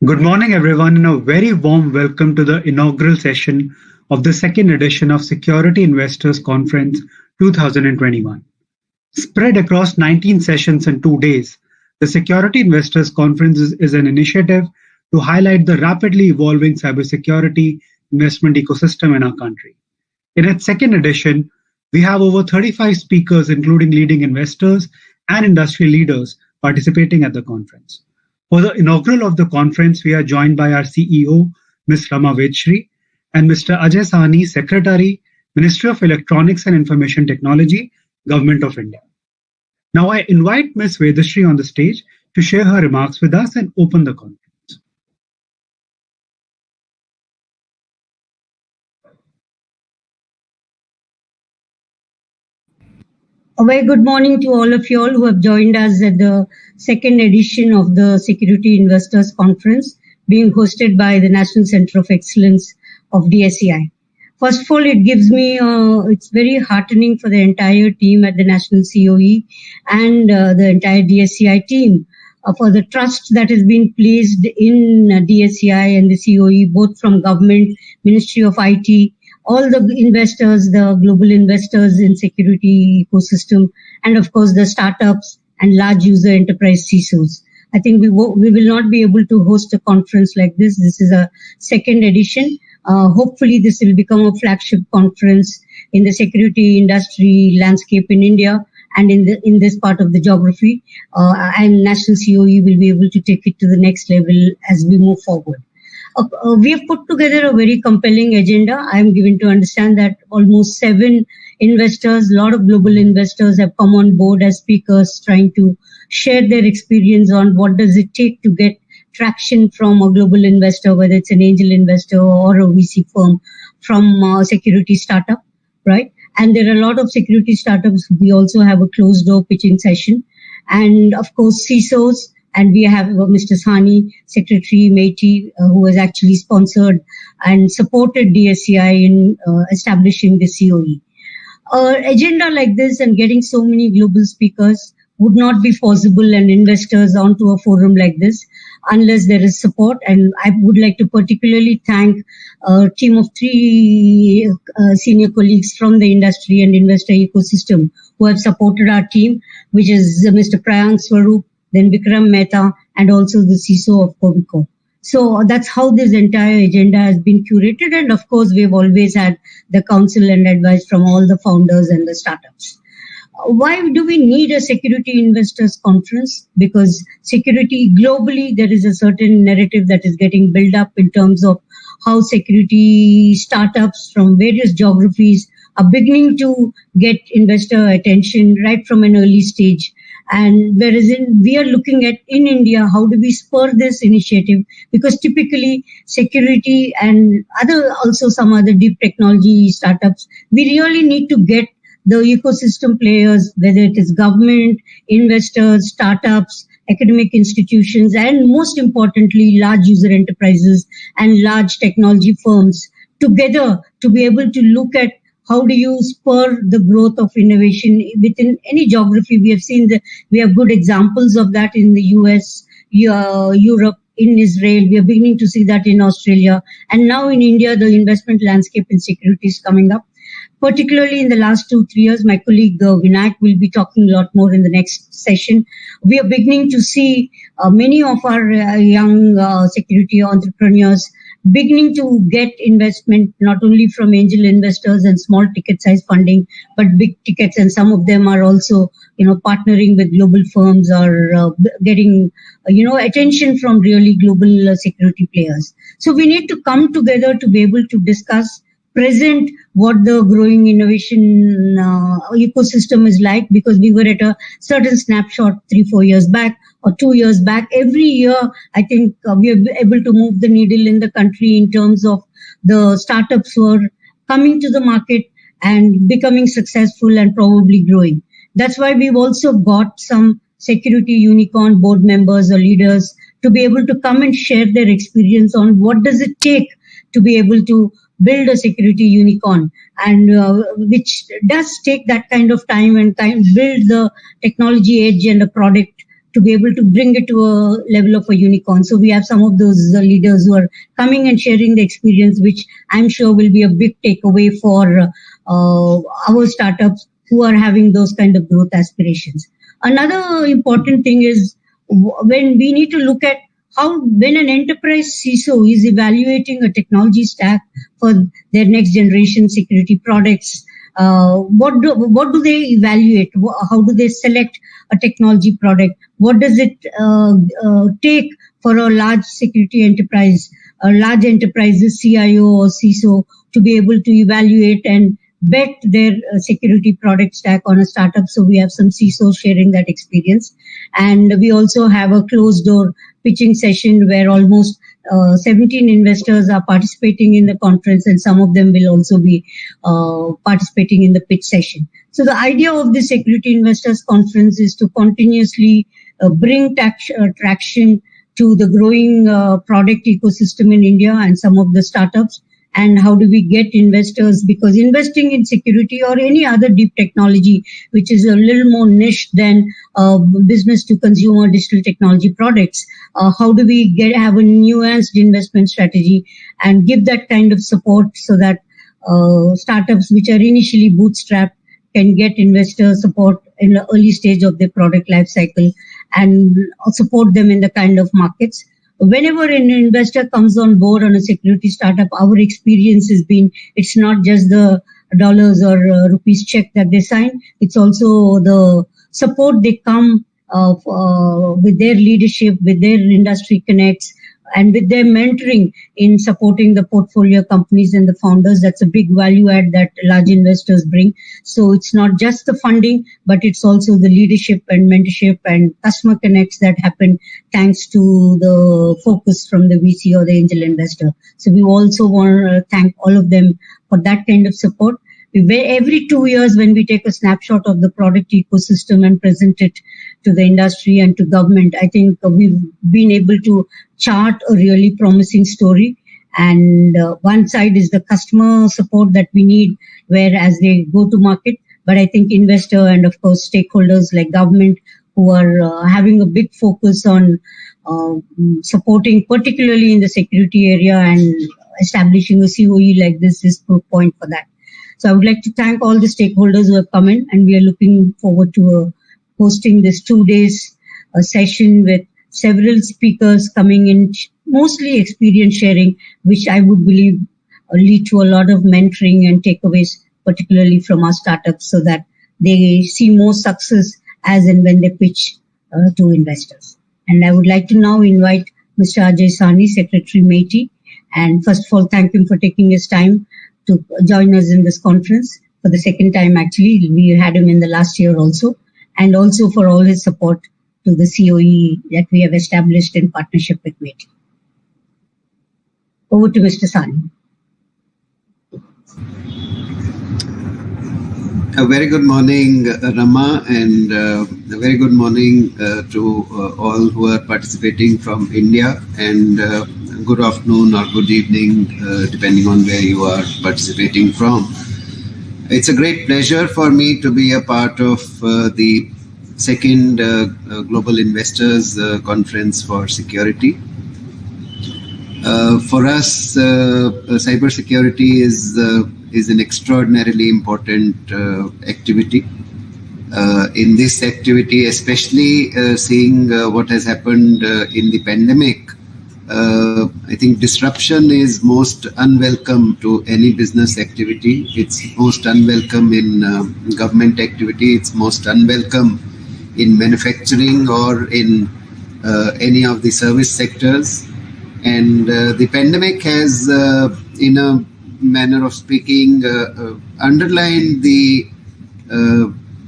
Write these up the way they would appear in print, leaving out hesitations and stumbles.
Good morning, everyone, and a very warm welcome to the inaugural session of the second edition of Security Investors Conference 2021. Spread across 19 sessions in 2 days, the Security Investors Conference is an initiative to highlight the rapidly evolving cybersecurity investment ecosystem in our country. In its second edition, we have over 35 speakers, including leading investors and industry leaders, participating at the conference. For the inaugural of the conference, we are joined by our CEO, Ms. Rama Vedshri, and Mr. Ajay Sahni, Secretary, Ministry of Electronics and Information Technology, Government of India. Now I invite Ms. Vedshri on the stage to share her remarks with us and open the conference. A very good morning to all of you all who have joined us at the second edition of the Security Investors Conference being hosted by the National Center of Excellence of DSEI. First of all, it gives me, it's very heartening for the entire team at the National COE and the entire DSEI team for the trust that has been placed in DSEI and the COE, both from government, Ministry of IT, all the investors, the global investors in security ecosystem, and of course the startups and large user enterprise CISOs. I think we will not be able to host a conference like this. This is a second edition. Hopefully this will become a flagship conference in the security industry landscape in India and in this part of the geography. And National COE will be able to take it to the next level as we move forward. We have put together a very compelling agenda. I am given to understand that almost 7 investors, a lot of global investors have come on board as speakers trying to share their experience on what does it take to get traction from a global investor, whether it's an angel investor or a VC firm from a security startup, right? And there are a lot of security startups. We also have a closed door pitching session. And of course, CISOs. And we have Mr. Sahni, Secretary MeitY, who has actually sponsored and supported DSEI in establishing the COE. An agenda like this and getting so many global speakers would not be possible and investors onto a forum like this unless there is support. And I would like to particularly thank a team of 3 senior colleagues from the industry and investor ecosystem who have supported our team, which is Mr. Prayank Swarup, then Vikram Mehta, and also the CISO of Covico. So that's how this entire agenda has been curated. And of course, we've always had the counsel and advice from all the founders and the startups. Why do we need a security investors conference? Because security globally, there is a certain narrative that is getting built up in terms of how security startups from various geographies are beginning to get investor attention right from an early stage. And whereas we are looking at in India, how do we spur this initiative? Because typically security and also some other deep technology startups, we really need to get the ecosystem players, whether it is government, investors, startups, academic institutions, and most importantly, large user enterprises and large technology firms together to be able to look at how do you spur the growth of innovation within any geography. We have seen that we have good examples of that in the US, Europe, in Israel. We are beginning to see that in Australia. And now in India, the investment landscape in security is coming up. Particularly in the last 2-3 years, my colleague Vinayak will be talking a lot more in the next session. We are beginning to see many of our young security entrepreneurs beginning to get investment not only from angel investors and small ticket size funding, but big tickets. And some of them are also, partnering with global firms or getting, attention from really global security players. So we need to come together to be able to discuss present what the growing innovation ecosystem is like, because we were at a certain snapshot 3-4 years back or 2 years back. Every year, I think we are able to move the needle in the country in terms of the startups who are coming to the market and becoming successful and probably growing. That's why we've also got some security unicorn board members or leaders to be able to come and share their experience on what does it take to be able to build a security unicorn, and which does take that kind of time and build the technology edge and a product to be able to bring it to a level of a unicorn. So we have some of those leaders who are coming and sharing the experience, which I'm sure will be a big takeaway for our startups who are having those kind of growth aspirations. Another important thing is when we need to look at how, when an enterprise CISO is evaluating a technology stack for their next generation security products, what do they evaluate? How do they select a technology product? What does it take for a large security enterprise, a large enterprise's CIO or CISO to be able to evaluate and bet their security product stack on a startup? So we have some CISOs sharing that experience. And we also have a closed door pitching session where almost 17 investors are participating in the conference, and some of them will also be participating in the pitch session. So the idea of the Security Investors Conference is to continuously bring traction to the growing product ecosystem in India and some of the startups. And how do we get investors? Because investing in security or any other deep technology, which is a little more niche than business to consumer digital technology products, how do we have a nuanced investment strategy and give that kind of support so that startups which are initially bootstrapped can get investor support in the early stage of their product life cycle and support them in the kind of markets. Whenever an investor comes on board on a security startup, our experience has been it's not just the dollars or rupees check that they sign. It's also the support they come with their leadership, with their industry connects, and with their mentoring in supporting the portfolio companies and the founders. That's a big value add that large investors bring. So it's not just the funding, but it's also the leadership and mentorship and customer connects that happen thanks to the focus from the VC or the angel investor. So we also want to thank all of them for that kind of support. Every 2 years, when we take a snapshot of the product ecosystem and present it to the industry and to government, I think we've been able to chart a really promising story. And one side is the customer support that we need, whereas they go to market. But I think investor and, of course, stakeholders like government who are having a big focus on supporting, particularly in the security area, and establishing a COE like this is proof point for that. So I would like to thank all the stakeholders who have come in, and we are looking forward to hosting this 2 days session with several speakers coming in, mostly experience sharing, which I would believe lead to a lot of mentoring and takeaways, particularly from our startups, so that they see more success as and when they pitch to investors. And I would like to now invite Mr. Ajay Sahni, Secretary MeitY, and first of all, thank him for taking his time to join us in this conference for the second time. Actually, we had him in the last year also, and also for all his support to the COE that we have established in partnership with MeitY. Over to Mr. Sahni. A very good morning, Rama, and a very good morning to all who are participating from India, and good afternoon or good evening, depending on where you are participating from. It's a great pleasure for me to be a part of the second Global Investors Conference for Security. For us, cybersecurity is an extraordinarily important activity. In this activity, especially seeing what has happened in the pandemic, I think disruption is most unwelcome to any business activity. It's most unwelcome in government activity. It's most unwelcome in manufacturing or in any of the service sectors. And the pandemic has, in a manner of speaking, underlined the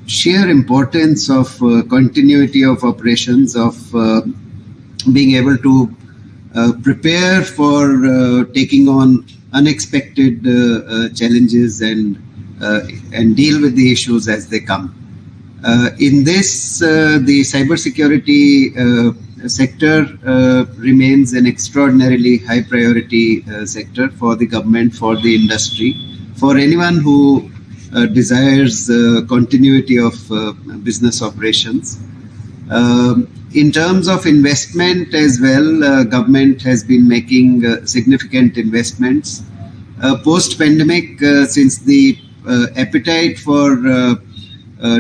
sheer importance of continuity of operations, of being able to prepare for taking on unexpected challenges and deal with the issues as they come. In this, the cybersecurity sector remains an extraordinarily high priority sector for the government, for the industry, for anyone who desires continuity of business operations. In terms of investment as well, government has been making significant investments. Post-pandemic, since the appetite for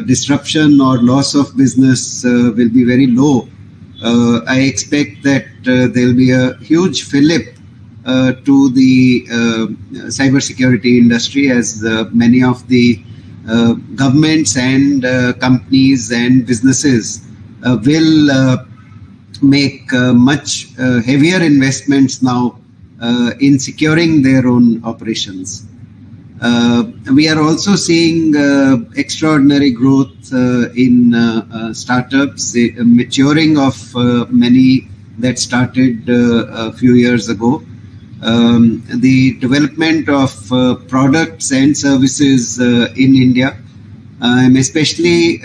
disruption or loss of business will be very low, I expect that there will be a huge fillip to the cybersecurity industry, as many of the governments and companies and businesses will make much heavier investments now in securing their own operations. We are also seeing extraordinary growth in startups, maturing of many that started a few years ago. The development of products and services in India. I'm especially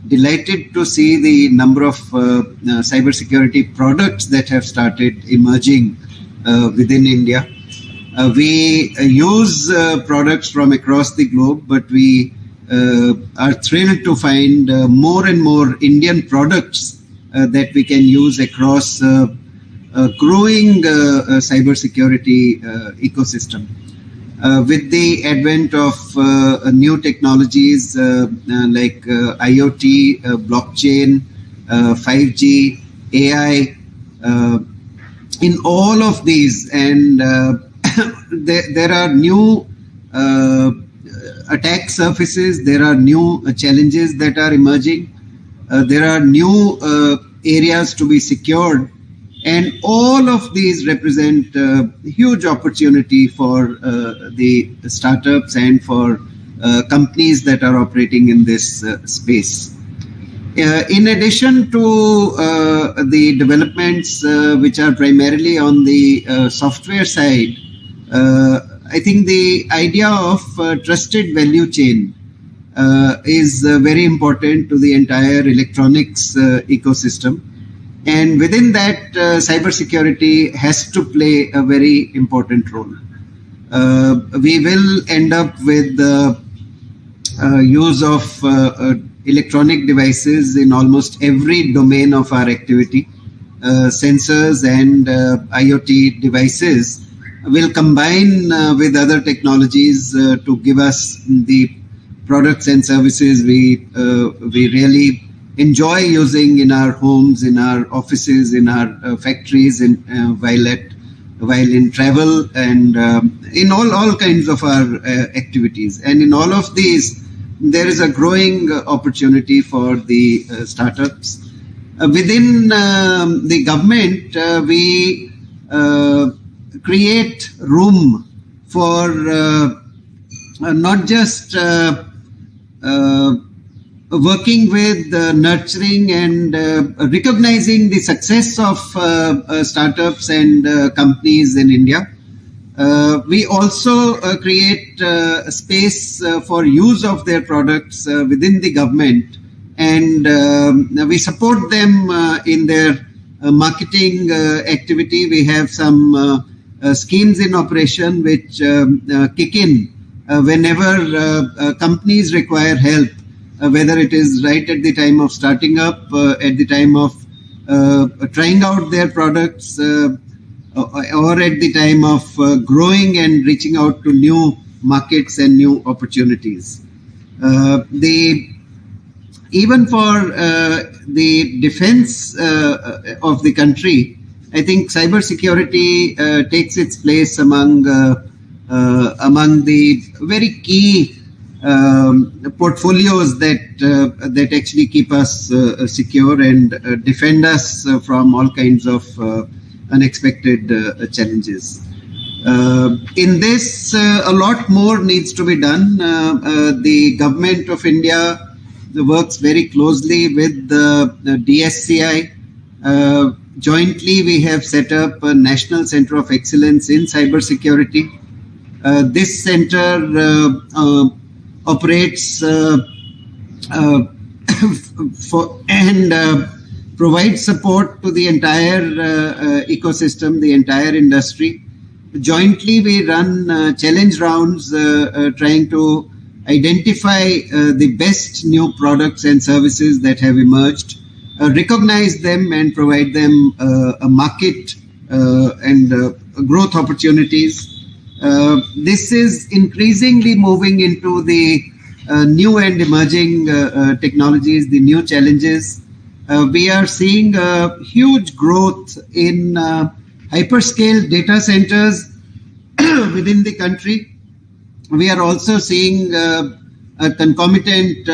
delighted to see the number of cybersecurity products that have started emerging within India. We use products from across the globe, but we are thrilled to find more and more Indian products that we can use across a growing cybersecurity ecosystem. With the advent of new technologies like IoT, blockchain, 5G, AI, in all of these, and there are new attack surfaces, there are new challenges that are emerging, there are new areas to be secured, and all of these represent huge opportunity for the startups and for companies that are operating in this space. In addition to the developments which are primarily on the software side, I think the idea of trusted value chain is very important to the entire electronics ecosystem. And within that, cybersecurity has to play a very important role. We will end up with the use of electronic devices in almost every domain of our activity. Sensors and IoT devices will combine with other technologies to give us the products and services we really enjoy using in our homes, in our offices, in our factories, while in travel, and in all kinds of our activities. And in all of these, there is a growing opportunity for the startups. Within the government, we create room for not just working with nurturing and recognizing the success of startups and companies in India. We also create space for use of their products within the government, and we support them in their marketing activity. We have some schemes in operation which kick in whenever companies require help, whether it is right at the time of starting up, at the time of trying out their products, or at the time of growing and reaching out to new markets and new opportunities. Even for the defense of the country, I think cybersecurity takes its place among the very key portfolios that actually keep us secure and defend us from all kinds of unexpected challenges. In this, a lot more needs to be done. The government of India works very closely with the DSCI. Jointly, we have set up a National Center of Excellence in Cybersecurity. This center operates provides support to the entire ecosystem, the entire industry. Jointly, we run challenge rounds trying to identify the best new products and services that have emerged. recognize them and provide them a market and growth opportunities. This is increasingly moving into the new and emerging technologies, the new challenges. We are seeing huge growth in hyperscale data centers within the country. We are also seeing a concomitant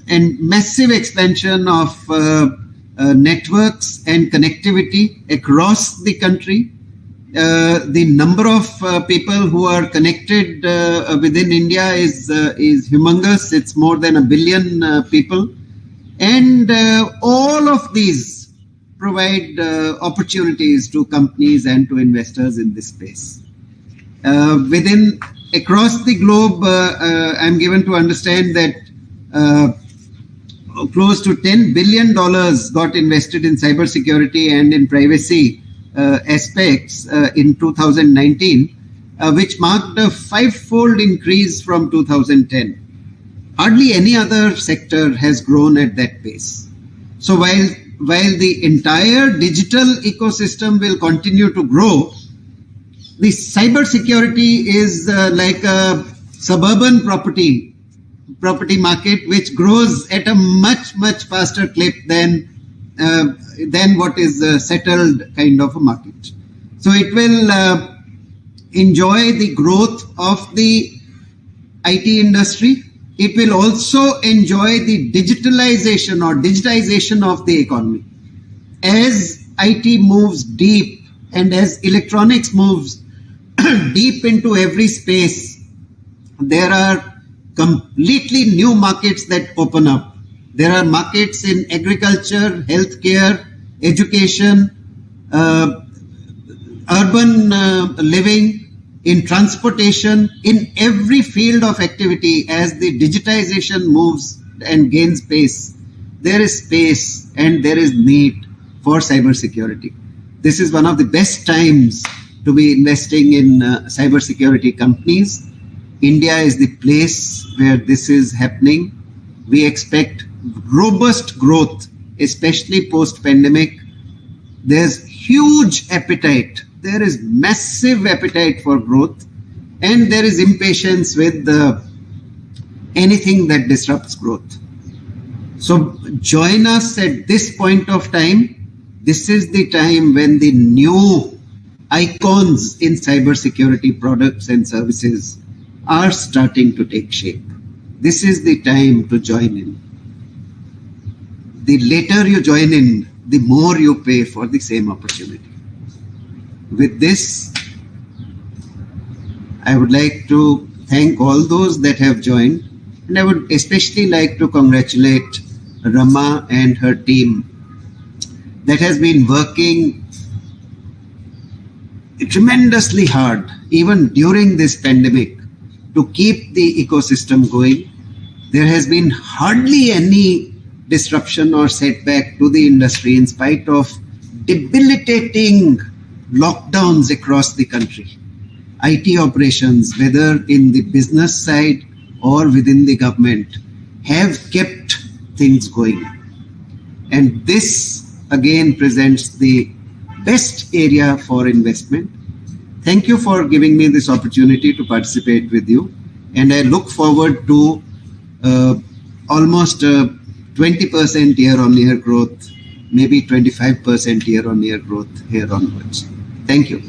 and massive expansion of networks and connectivity across the country. The number of people who are connected within India is humongous. It's more than 1 billion people. And all of these provide opportunities to companies and to investors in this space. Across the globe, I'm given to understand that close to $10 billion got invested in cybersecurity and in privacy aspects in 2019, which marked a 5-fold increase from 2010. Hardly any other sector has grown at that pace. So while the entire digital ecosystem will continue to grow, the cybersecurity is like a suburban property market, which grows at a much faster clip than what is a settled kind of a market. So it will enjoy the growth of the IT industry. It will also enjoy the digitalization of the economy. As IT moves deep and as electronics moves deep into every space, there are completely new markets that open up. There are markets in agriculture, healthcare, education, urban living, in transportation, in every field of activity. As the digitization moves and gains pace, there is space and there is need for cybersecurity. This is one of the best times to be investing in cybersecurity companies. India is the place where this is happening. We expect robust growth, especially post-pandemic. There's huge appetite. There is massive appetite for growth, and there is impatience with anything that disrupts growth. So join us at this point of time. This is the time when the new icons in cybersecurity products and services are starting to take shape. This is the time to join in. The later you join in, the more you pay for the same opportunity. With this, I would like to thank all those that have joined, and I would especially like to congratulate Rama and her team that has been working tremendously hard, even during this pandemic, to keep the ecosystem going. There has been hardly any disruption or setback to the industry in spite of debilitating lockdowns across the country. IT operations, whether in the business side or within the government, have kept things going. And this again presents the best area for investment. Thank you for giving me this opportunity to participate with you. And I look forward to almost 20% year-on-year growth, maybe 25% year-on-year growth here onwards. Thank you.